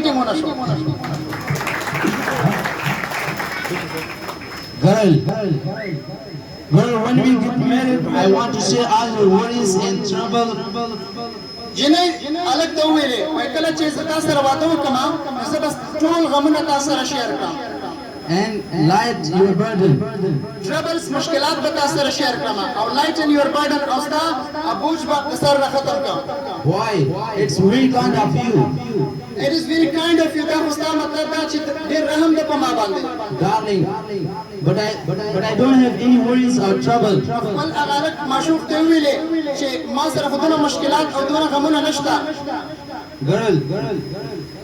Meeting होना show Girl, when we get married, I want to share all your worries and trouble. जिन्हें अलग तो हुए ले वही कल चीज़ तासर वादों कमा ऐसे बस टूल गमना तासर शेयर का And light your burden. Troubles मुश्किलात बतासर शेयर कमा और लाइटन योर बर्डन औस्ता अबूझ बात सर रखतर का Why? It's very kind of you. It is very kind of you that उस्ता मतलब that चित देर रहम दे पमा बांधे Darling, but I don't have any worries or trouble. वल अगारक माशूक ते हुए ले चे माँ सर खुदना मुश्किलात और दोना गमना नश्ता Girl,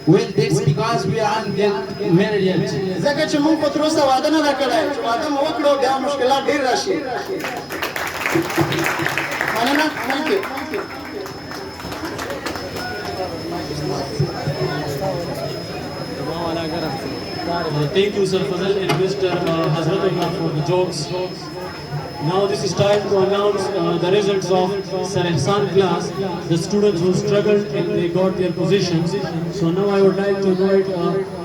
well, that's because we aren't get married yet. जगह चे मुंह पत्रोसा वादा ना रखड़ा है वादा मुवक्लो क्या मुश्किलात देर राशि माने ना thank you Thank you, Sir Fazal and Mr. Hazratullah for the jokes. Now this is time to announce the results of Sir Ehsan class, the students who struggled and they got their positions. So now I would like to invite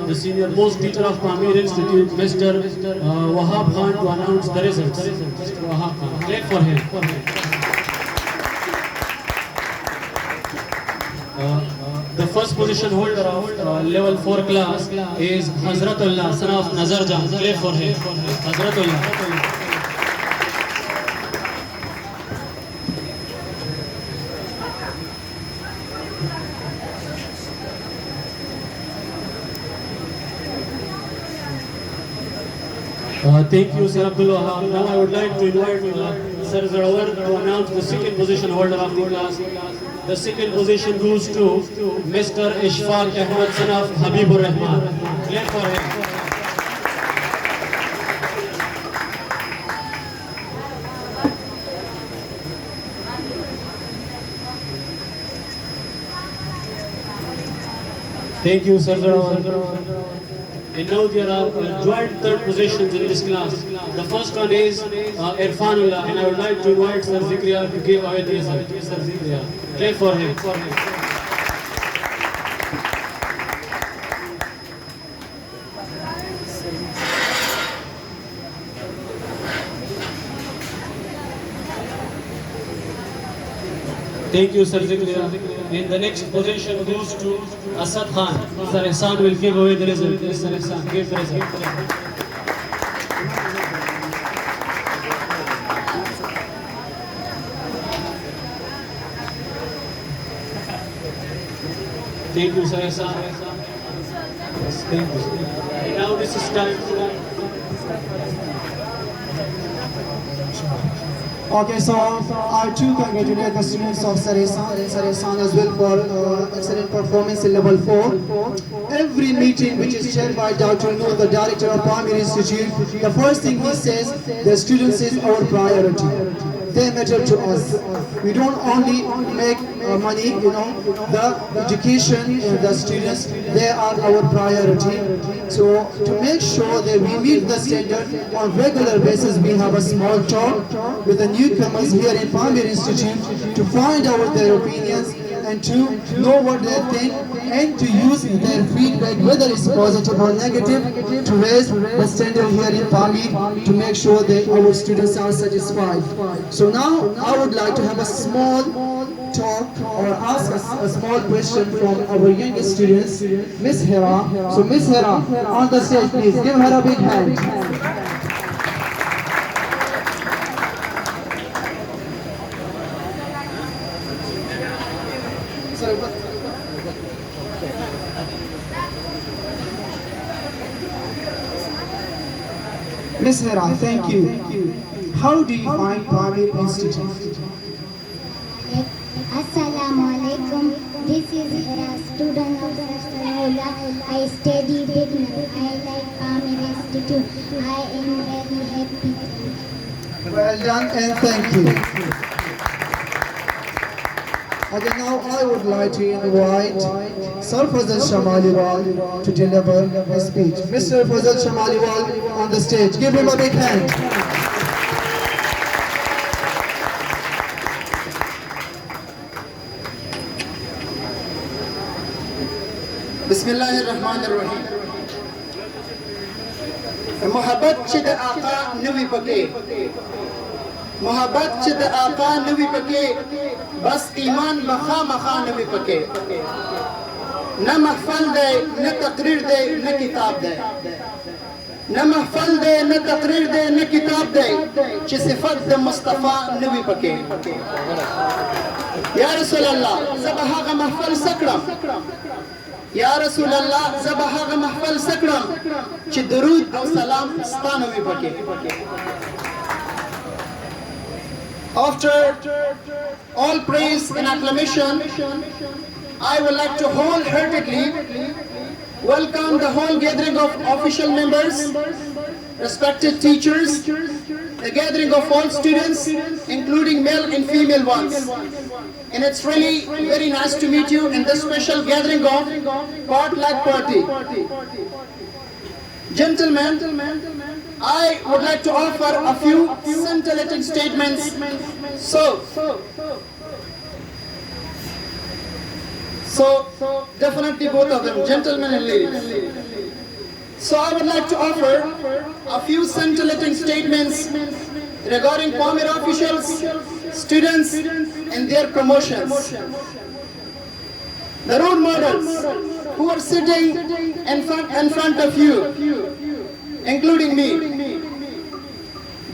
the senior most teacher of Pamir Institute, Mr. Wahab Khan, to announce the results. Mr. Wahab Khan, clap for him. The first position holder of level 4 class is Hazratullah, son of Nazar Jan. Clap for him. Hazratullah. Thank you, Sir Abdul Wahab. Now I would like to invite Sir Zarawar to announce the second position holder of the class. The second position goes to Mr. Ishfaq Ahmed, son of Habibur Rahman. Clap for him. Thank you, Sir Zarawar. And now there are joint third positions in this class. The first one is Irfanullah, and I would like to invite Sir Zikriya to give away the result. Sir Zikriya, clap for him. Thank you, Sir Zikriya. In the next position goes to Asad Khan. Sir Ehsan will give away the result. Yes, Sir Ehsan, give the result. Thank you, Sir Ehsan. Yes, thank you. And now this is time for Okay, so I too congratulate the students of Sir Ehsan and Sir Ehsan as well for excellent performance in level 4. Every meeting which is chaired by Dr. Noor, the director of Pamir Institute, the first thing he says, the students is our priority. They matter to us. We don't only make money, the education and the students, they are our priority. So to make sure that we meet the standard on regular basis, we have a small talk with the newcomers here in Pamir Institute to find out their opinions and to know what they think and to use their feedback, whether it's positive or negative, to raise the standard here in Pamir to make sure that our students are satisfied. So now I would like to have a small talk or ask a small question from our youngest students, Miss Hera. So Miss Hera, on the stage please, give her a big hand. Miss Hera, thank you. How do you find Pamir Institute? Assalamu alaikum. This is Hera, student of Sarsarola. I study Vigna. I like Pamir Institute. I am very happy. Well done and thank you. Okay, now I would like to invite Sir Fazal Shamaliwal to deliver a speech. Mr. Fazal Shamaliwal on the stage. Give him a big hand. बिस्मिल्लाहिर्रहमानिर्रहीम। मोहब्बत चिद आका नवी पके, मोहब्बत चिद आका नवी पके, बस ईमान बखा मखा नवी पके। न महफल दे न तकरीर दे न किताब दे, न महफल दे न तकरीर दे न किताब दे, ची सिफत द मुस्तफा नवी पके। या रसूल अल्लाह ज़बहा ग महफल सकरम, या रसूल अल्लाह ज़बहा ग महफल सकरम, ची दुरूद और सलाम स्तानवी पके। After all praise and acclamation, I would like to wholeheartedly welcome the whole gathering of official members, respected teachers, the gathering of all students, including male and female ones. And it's really very nice to meet you in this special gathering of Potluck Party. Gentlemen, I would like to offer a few scintillating statements. So definitely both of them, gentlemen and ladies. So I would like to offer a few scintillating statements regarding Pamir officials, students and their promotions. The role models who are sitting in front of you, including me,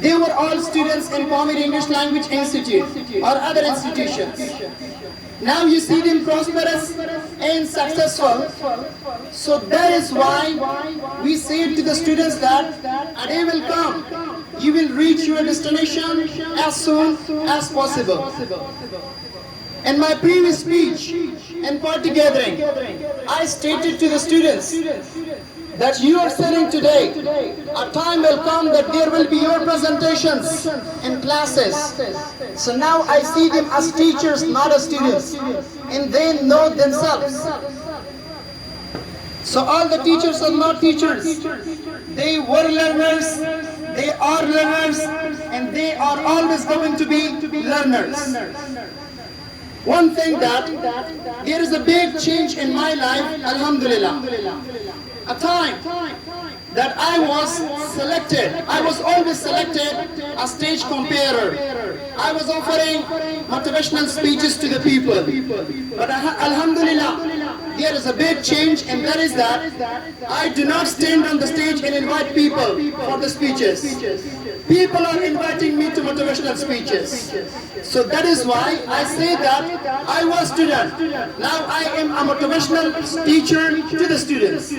they were all students in Pamir English Language Institute or other institutions. Now you see them prosperous and successful. So that is why we say to the students that a day will come, you will reach your destination as soon as possible. In my previous speech in party gathering, I stated to the students that you are sitting today, a time will come that there will be your presentations in classes. So now I see them as teachers, not as students, and they know themselves. So all the teachers are not teachers. They were learners, they are learners, and they are always going to be learners. One thing that there is a big change in my life, alhamdulillah. A time that I was selected, I was always selected a stage comparer. I was offering motivational speeches to the people. But alhamdulillah, there is a big change, and that is that I do not stand on the stage and invite people for the speeches. People are inviting me to motivational speeches. So that is why I say that I was a student. Now I am a motivational teacher to the students.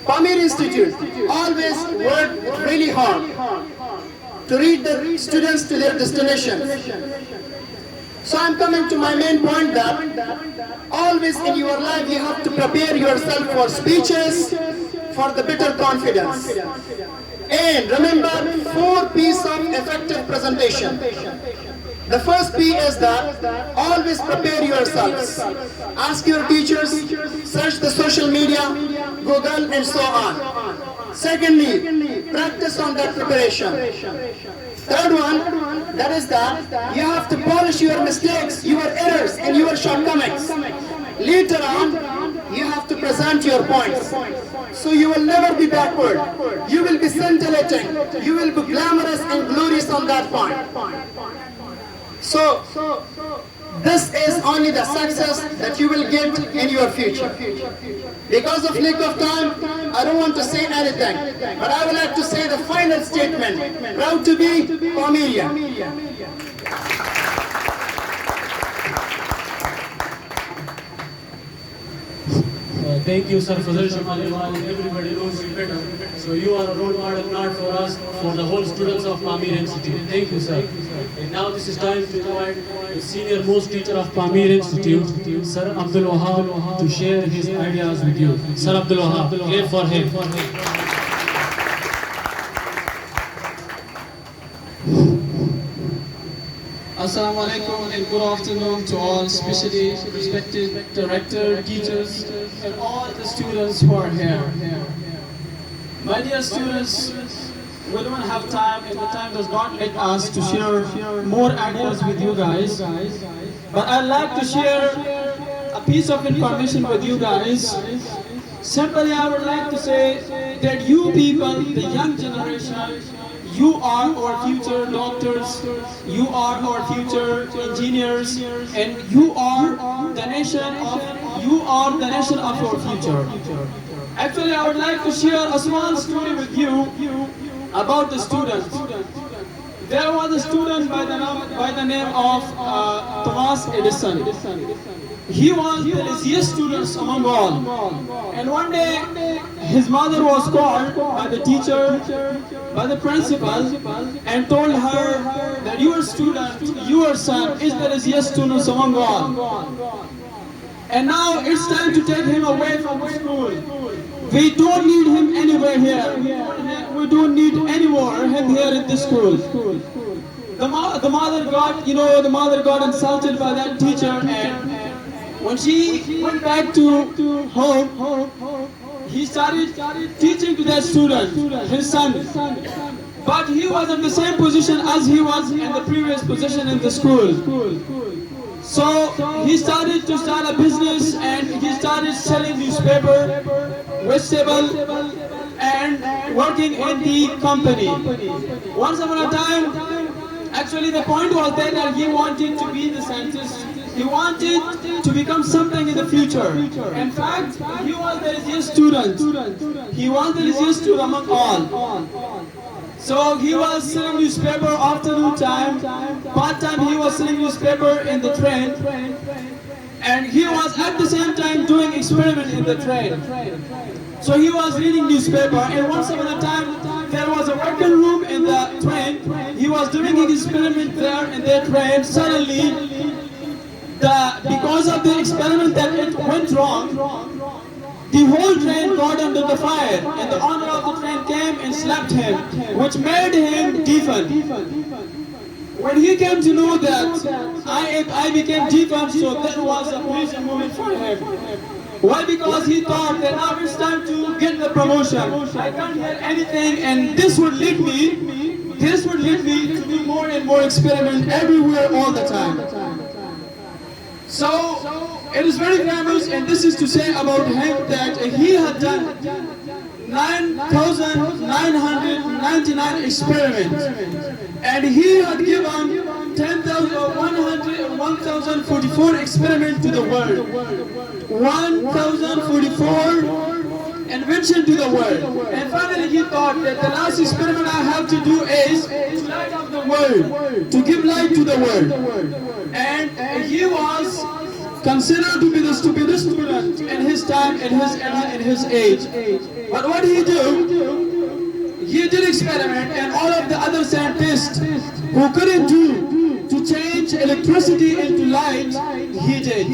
Pamir Institute always worked really hard to reach the students to their destination. So I'm coming to my main point that always in your life you have to prepare yourself for speeches, for the better confidence. And remember 4 P's of effective presentation. The first P is that always prepare yourselves. Ask your teachers, search the social media, Google and so on. Secondly, practice on that preparation. Third one, that is that you have to polish your mistakes, your errors and your shortcomings. Later on, you have to present your points. So you will never be backward. You will be scintillating. You will be glamorous and glorious on that point. So this is only the success that you will get in your future. Because of lack of time, I don't want to say anything, but I would like to say the final statement. Proud to be Pamirian. Thank you, sir, Fazal Shamal Iqbal. Everybody knows you better. So you are a role model not for us, for the whole students of Pamir Institute. Thank you, sir. And now this is time to invite the senior most teacher of Pamir Institute, Sir Abdul Wahab, to share his ideas with you. Sir Abdul Wahab, clap for him. Assalamu alaikum and good afternoon to all, especially respected director, teachers, and all the students who are here. My dear students, we don't have time and the time does not let us to share more ideas with you guys. But I'd like to share a piece of information with you guys. Simply, I would like to say that you people, the young generation, you are our future doctors, you are our future engineers, and you are the nation of our future. Actually, I would like to share a small story with you about the students. There was a student by the name of Thomas Edison. He was the laziest student among all. And one day, his mother was called by the teacher, by the principal, and told her that your student, your son, is the laziest student among all. And now it's time to take him away from the school. We don't need him anywhere here. We don't need any more him here in this school. The mother got insulted by that teacher, and when she went back to home, he started teaching to that student, his son. But he was in the same position as he was in the previous position in the school. So he started to start a business, and he started selling newspaper, vegetable, and working in the company. Once upon a time, actually the point was that he wanted to be the scientist. He wanted to become something in the future. In fact, he was the laziest student. He was the laziest student among all. So he was selling newspaper afternoon time. Part time he was selling newspaper in the train. And he was at the same time doing experiment in the train. So he was reading newspaper, and once upon a time there was a working room in the train. He was doing his experiment there in the train. Suddenly, because of the experiment that it went wrong, the whole train got under the fire, and the owner of the train came and slapped him, which made him defunct. When he came to know that I became defunct, so that was a pleasing moment for him. Why? Because he thought that now it's time to get the promotion. I can't hear anything, and this would lead me to do more and more experiment everywhere all the time. So it is very famous, and this is to say about him that he had done 9,999 experiments, and he had given 1,044 experiments to the world. 1,044 invention to the world. And finally he thought that the last experiment I have to do is to light up the world, to give light to the world. And he was considered to be the stupidest student in his time, in his era, in his age. But what he did? He did experiment, and all of the other scientists who couldn't do to change electricity into light, he did.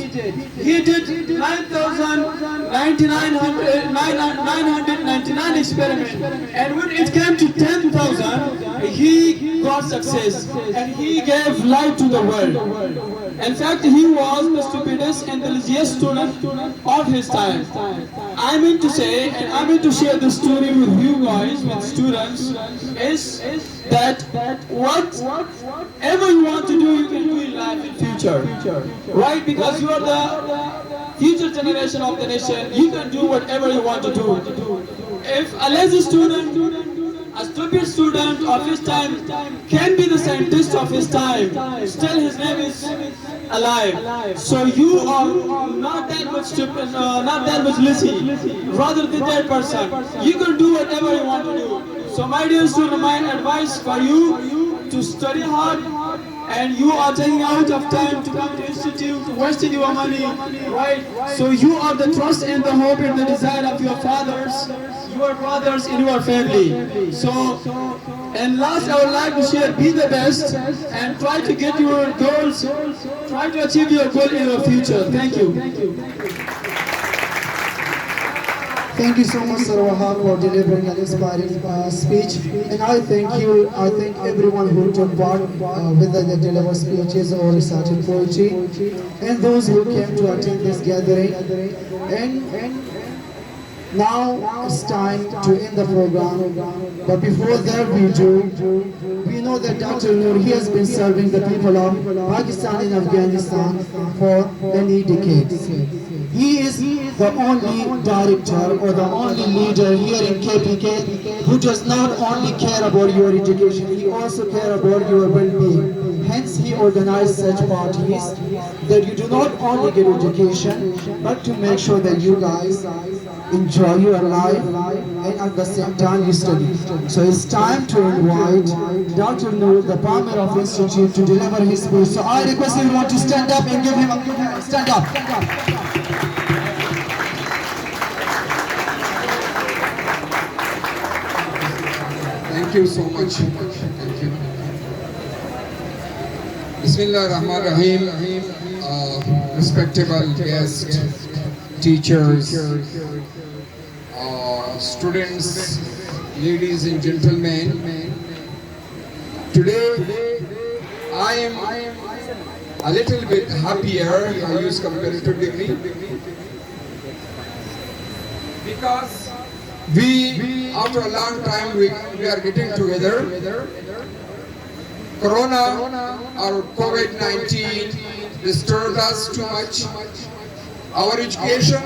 He did 9,999 experiments, and when it came to 10,000, he got success, and he gave light to the world. In fact, he was the stupidest and the laziest student of his time. I mean to say, and I mean to share this story with you guys, with students, is that whatever you want to do, you can do in life in future. Right? Because you are the future generation of the nation, you can do whatever you want to do. If a lazy student, a stupid student of his time can be the scientist of his time, still his name is alive. So you are not that much stupid, not that much lazy, rather than that person. You can do whatever you want to do. So my dear student, my advice for you to study hard, and you are taking out of time to come to institute, wasting your money, right? So you are the trust and the hope and the desire of your fathers, your brothers in your family. So, and last I would like to share, be the best and try to get your goals, try to achieve your goal in your future. Thank you. Thank you so much, Sir Wahab, for delivering an inspiring speech. And I thank everyone who took part, whether they delivered speeches or recited poetry, and those who came to attend this gathering. And Now it's time to end the program, but before that we know that Dr. Noor, he has been serving the people of Pakistan and Afghanistan for many decades. He is the only director or the only leader here in KPK who does not only care about your education, he also cares about your well-being. Hence, he organized such parties that you do not only get education, but to make sure that you guys enjoy your life and at the same time you study. So it's time to invite Dr. Noor, the Palmer of Institute, to deliver his speech. So I request everyone to stand up and give him a good hand. Stand up. Thank you so much. Thank you. Bismillah ar-Rahman ar-Rahim. Respectable guests, teachers, students, ladies and gentlemen. Today I am a little bit happier, I use comparative degree, because we after a long time we are getting together. Corona or COVID-19 disturbed us too much. Our education,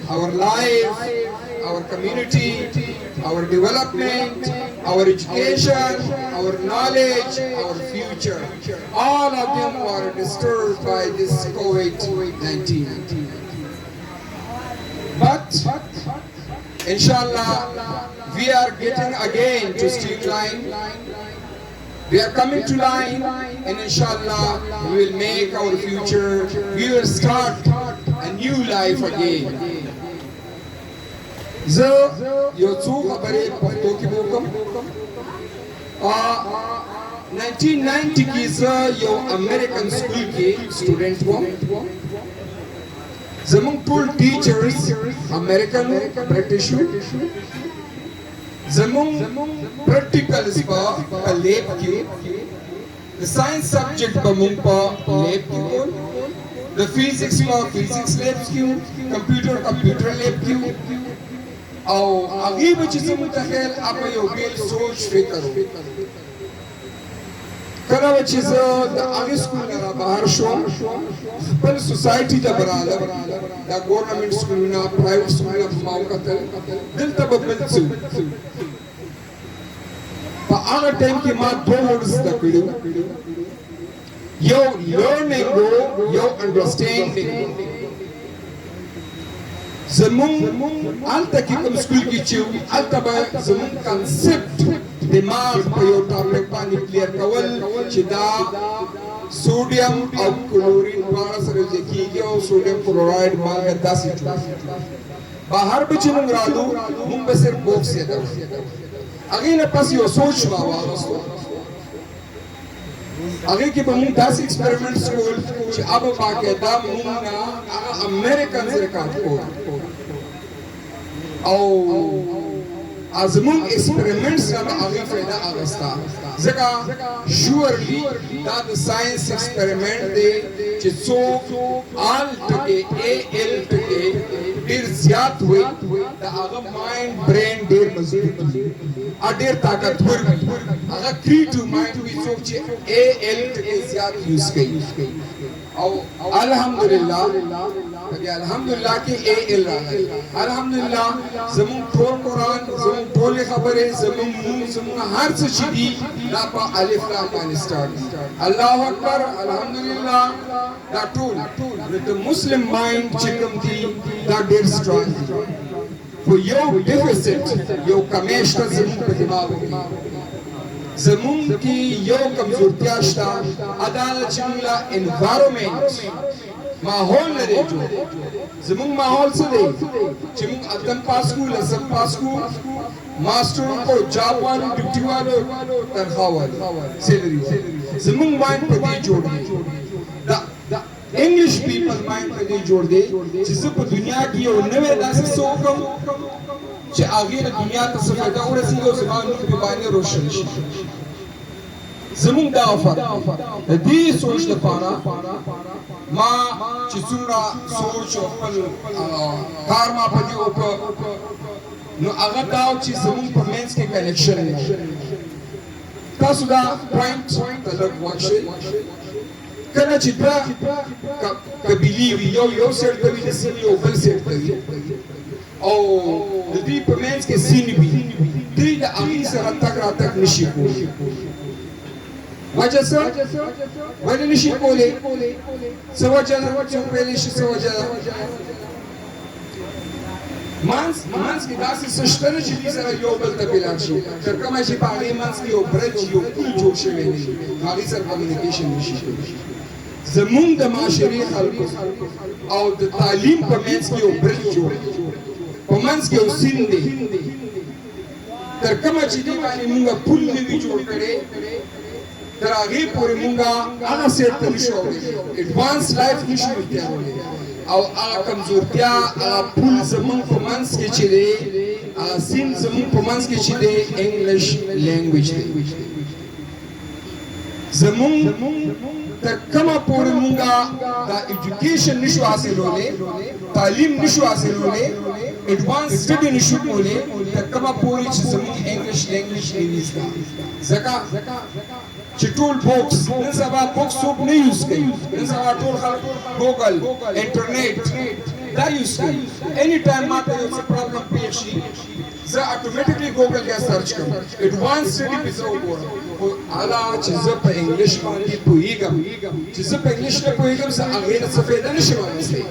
our life, our community, our development, our education, our knowledge, our future, all of them were disturbed by this COVID-19. But inshallah, we are getting again to streamline. We are coming to line, and inshallah we will make our future. We will start a new life again. زه یو څو خبرې پښتو کې وکم. 1990 کې زه یو امریکن سکول کې سټوډنټ وم. زموږ ټول ټیچرز امریکن برټیش وو. زمون practicals pa lab کې the science subject pa mung pa lab کې the physics pa physics lab کې computer lab کې او هغه به چې زموږ ته خیال اپا یو بیل سوچ فکر کله چې زه د هغه سکول نه بهر شوم خپل سوسایټي ته برابر دا ګورنمنت سکولونه پرایویټ سکولونه په ما وکتل دلته به بل څه په هغه ټایم کې ما دوه ورډ زده کړي یو لرنینګ یو انډرسټینډینګ زمون هلته کې کوم سکول کې چې هلته به زمون کنسپټ دماغ په یو ټاپک باندې کلیر کول چې دا سوډیم او کلورین په سره ځکیږي او سوډیم کلورایډ باندې داسې بهر به چې موږ رالو موږ به صرف بوکس یې درو هغې نه پس یو سوچ واغوستو هغې کې به موږ داسې ایکسپریمنټس کول چې اب باقاعده موږ نه هغه امریکنز ریکارډ کول او زمون ایکسپریمنټس نه به هغې فایده اخیسته ځکه شورلی دا د ساینس ایکسپریمنټ دی چې څوک آل ټکې اے ایل ټکې ډېر زیات وي د هغه مایند برین ډېر مضبوط وي ډېر طاقتور وي هغه کریټیو مایند وي څوک چې اے ایل ټکې زیات یوز کوي او الحمدلله الحمدلله کې اے ایل راغلی الحمدلله زمون ټول قرآن زمون ټولې خبرې زمون هر څه چې دي دا په الف لام باندې سٹارټ الله اکبر الحمدلله دا ټول د مسلم مایند چې کوم دي دا ډېر سټرانګ دي خو یو ډیفیسټ یو کمی شته زمون په دماغ کې زمون کې یو کمزورتیا شته ادا چې موږ انوایرنمنت ماحول نه دی جوړ زمون ماحول څه دی چې موږ اتم پاس کو لسم پاس کو ماسټر کو جاب والو ډیوټي والو تنخواه والو سیلری زمون مایند په دې جوړ دی دا انګلیش پیپل مایند په دې جوړ دی چې زه په دنیا کې یو نوې داسې څه وکړم چې هغې د دنیا ته څه فایده ورسېږي او زما نوم پرې باندې روشن شي زمونږ دا افر د دې سوچ لپاره ما چې څومره سوچ او خپل کار ما په دې وکړ نو هغه دا چې زموږ په منځ کې کنیکشن نه تاسو دا پوینټ ته لږ واښئ کله چې دا قبیلې وي یو سیټ ته وي د سین یو بل سیټ ته وي او د دې په منځ کې سین وي دوی د هغې سره تګ راتګ نشي کولی وجه څه ولې نشي کولی څه وجه ده څوک ویلی شي څه وجه ده منځ کې داسې څه شته نه چې دوی سره یو بل ته بېلار شي تر کومه چې په هغې منځ کې یو برج یو پل جوړ شوی نه وي هغې سره کمیونیکیشن نشي کولی زمونږ د معاشرې خلکو او د تعلیم په منځ کې یو برج جوړ په منځ کې یو سیند دی تر کومه چې دې باندې مونږ پل نه وي جوړ کړی تر هغې پورې مونږ هغه سیټ ته نشو اورېدلی اډوانس لایف نشو تیارولی او هغه کمزورتیا هغه پل زمونږ په منځ کې چې دی هغه سیند زمونږ په منځ کې چې دی انګلیش لینګویج دی زمونږ تر کومه پورې مونږه دا ایجوکیشن نشو حاصلولی تعلیم نشو حاصلولی اډوانس سټډي نشو کولی تر کومه پورې چې زمونږ انګلیش لینګویج نه وي زده ځکه چې ټول بوکس نن سبا بوکس څوک نه یوز کوي نن سبا ټول خلک ګوګل انټرنیټ دا یوز کوي اني ټایم ماته یو څه پرابلم پیښ شي زه اټومیټیکلی ګوګل کې سرچ کوم اډوانس سټډي پې زه وګورم خو هغه چې زه په انګلیش باندې پوهېږم چې زه په انګلیش نه پوهېږم زه هغې نه څه فایده نشم اخیستی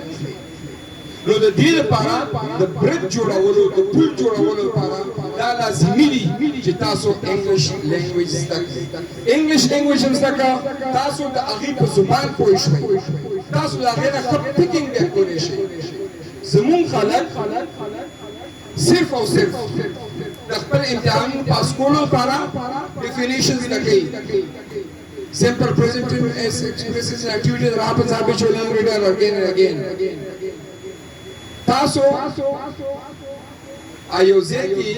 نو د دې لپاره د برج جوړولو د پل جوړولو لپاره دا لازمي دي چې تاسو انګلیش لینګویج زده کړئ انګلیش لینګویج هم زده کړه تاسو د هغې په زبان پوه شئ تاسو د هغې نه ښه پکینګ بیا کولی شئ زمونږ خلک صرف او صرف د خپل امتحان پاس کولو لپاره ډیفینیشن زده کوي simple present tense expresses an activity that happens habitually every day or again and again تاسو ایو ځای کې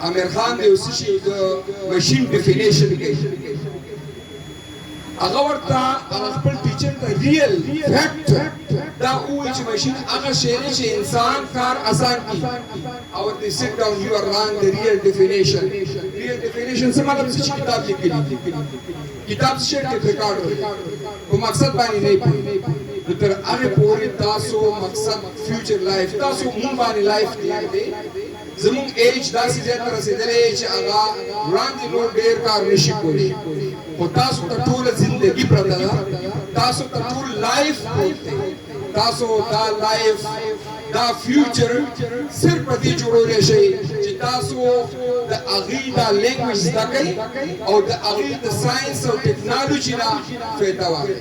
امیر خان د یو څه شي د ماشین ډیفینیشن کوي هغه ورته هغه خپل ټیچر ته ریل فیکټ دا وایي چې ماشین هغه شی دی چې انسان کار اسان کړي او ورته سیټ ډاون یو آر رانګ د ریل ډیفینیشن څه مطلب چې کتاب لیکلی کتاب څه ډیفیکالټ په مقصد باندې نه پوهېږي نو تر هغې پورې تاسو مقصد فیوچر لایف تاسو مونږ باندې لایف تېر دی زمونږ ایج داسې ځای ته رسېدلی چې هغه وړاندې نور ډېر کار نشي کولی خو تاسو ته ټوله زندګي پرته ده تاسو ته ټول لایف پروت دی تاسو دا لایف دا فیوچر صرف په دې جوړولی شئ چې تاسو د هغې دا لینګویج زده کړئ او د هغې د ساینس او ټیکنالوژي نه فایده واخلئ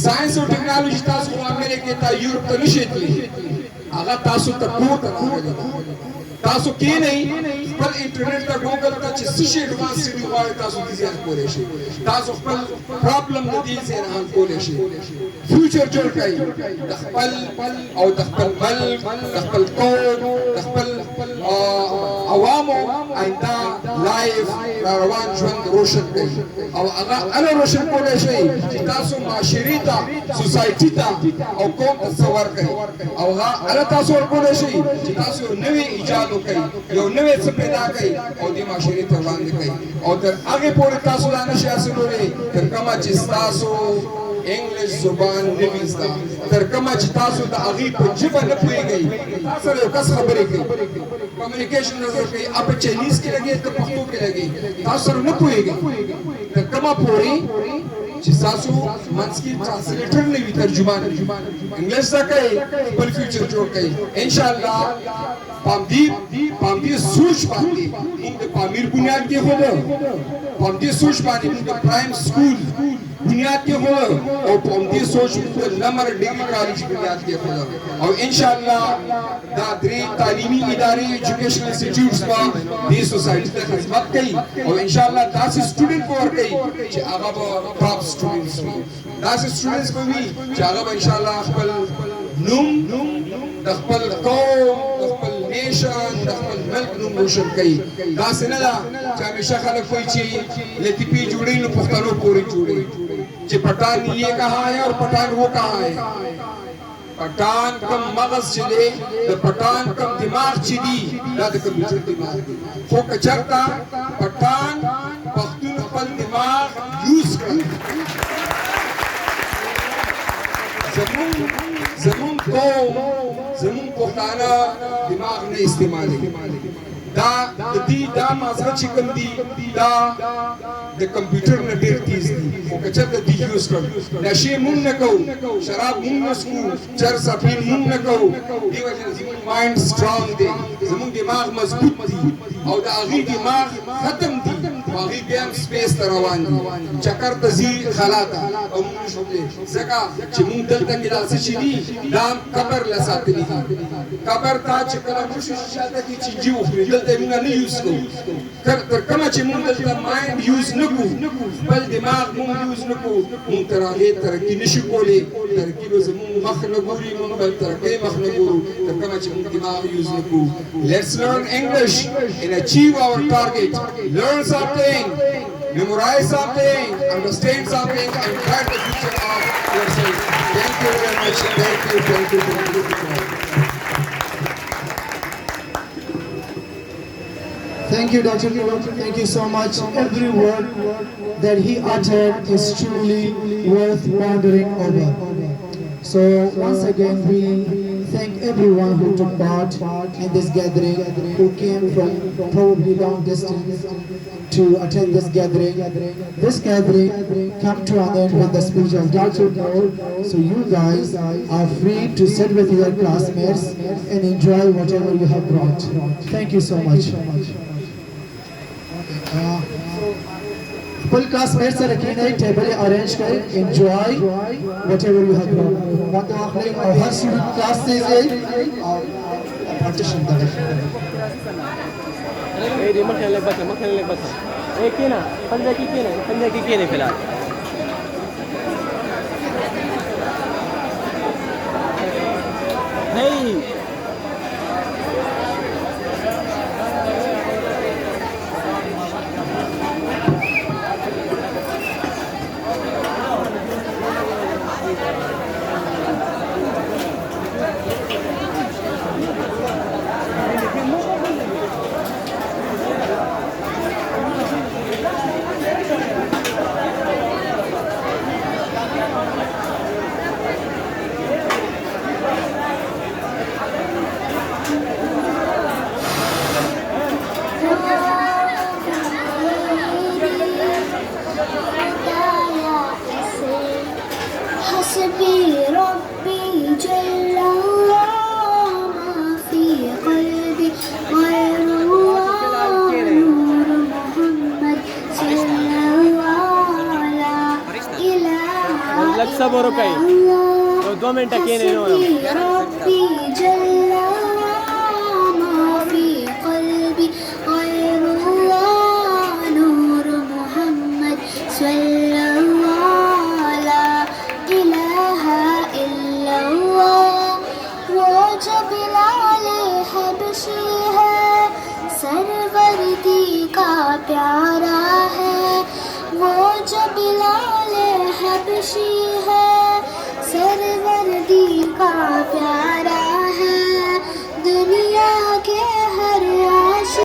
ساینس او ټیکنالوژي تاسو خو امریکې ته یورپ ته نشئ تللی هغه تاسو ته کور ته راغلې ده تاسو کېنئ خپل انټرنیټ ته ګوګل ته چې څه شي ایډوانس سټډي غواړئ تاسو دې ځای کولی شئ تاسو خپل پرابلم د دې ځای نه حل کولی شئ فیوچر جوړ کړئ د خپل او د خپل ملک د خپل قوم د خپل عوامو آینده لایف را روان ژوند روشن کړئ او هغه روشن کولی شئ چې تاسو معاشرې ته سوسایټي ته او قوم ته څه ورکړئ او هغه تاسو ورکولی شئ چې تاسو یو نوی ایجاد وکړئ یو نوی څه پیدا کړئ او دې معاشرې ته وړاندې کړئ او تر هغې پورې تاسو دا نشئ حاصلولی تر کومه چې ستاسو انګلیش زبان نه وي زده تر کومه چې تاسو د هغې په ژبه نه پوهېږئ تاسو سره یو کس خبرې کوي کمیونیکیشن نظر کوي آپ په چاینیز کې لګئ ته پښتو کې لګئ تاسو سره نه پوهېږئ تر کومه پورې چې تاسو منځ کې ټرانسلیټر نه وي ترجمان انګلیش زده کړئ خپل فیوچر جوړ کړئ انشاءالله پام دې سوچ باندې موږ د پامیر بنیاد کېښوده پام دې سوچ باندې موږ د پرایم سکول بنیاد کېښوده او پام دې سوچ موږ د نمر ډګري کالج بنیاد کېښوده او انشاءالله دا درې تعلیمي ادارې ایجوکیشنل انسټیټیوټس به دې سوسایټي ته خدمت کوي او انشاءالله داسې سټوډنټ به ورکوي چې هغه به ټاپ سټوډنټس وي داسې سټوډنټس به وي چې هغه به انشاءالله خپل نوم د خپل قوم د خپل نیشن د خپل ملک نوم روشن کوي داسې نه ده چې همیشه خلک وایي چې لطیفې جوړوي نو پښتنو پورې جوړوي چې پټان یہ کہاں ہے اور پٹھان وہ کہاں ہے Pathan कम मगज चले the Pathan कम दिमाग चली दा the computer दिमाग खो कचरता पठान पख्तून पल दिमाग use कर जमून पख्ताना दिमाग ने इस्तेमाल da mazhar chikam di da the computer na der tees di o kachar da di use kar nashe mun na kau sharab mun na sku char safin mun na kau di wajah zimun mind strong de zimun dimag mazboot di aw da aghi dimag khatam di aghi biyam space tarawan di chakar da zi khalata aw mun shobde zaka chimun dalta gilasa chini dam kabar la satni kabar ta chikala mushu shata ki chinji ufri dalta muna ni use ko kar kama chimun dalta mind use nuku bal dimag mun use nuku mun tarahe tarki nishu kole tarki lo zamun makhna guri mun bal tarki makhna guru kar kama chimun dimag use nuku. Let's learn English and achieve our target. Learn something, memorize something, understand something, and write the future of yourself. Thank you very much. Thank you. Thank you, Dr. Kiran. Thank you so much. Every word that he uttered is truly worth pondering over. So once again, we thank everyone who took part in this gathering, who came from probably long distance to attend this gathering. This gathering come to an end with the speech of Dr. Noor. So you guys are free to sit with your classmates and enjoy whatever you have brought. Thank you so much. Full classmates are रखिए table arrange करें, enjoy whatever you have brought. What आपने और हर student class से और partition करें. ये मखन लग बता एक ही ना पंजा की नहीं फिलहाल नहीं सब और कई तो 2 मिनट के नहीं हो प्यारा है वो जो बिलाल हबशी है सरवर्दी का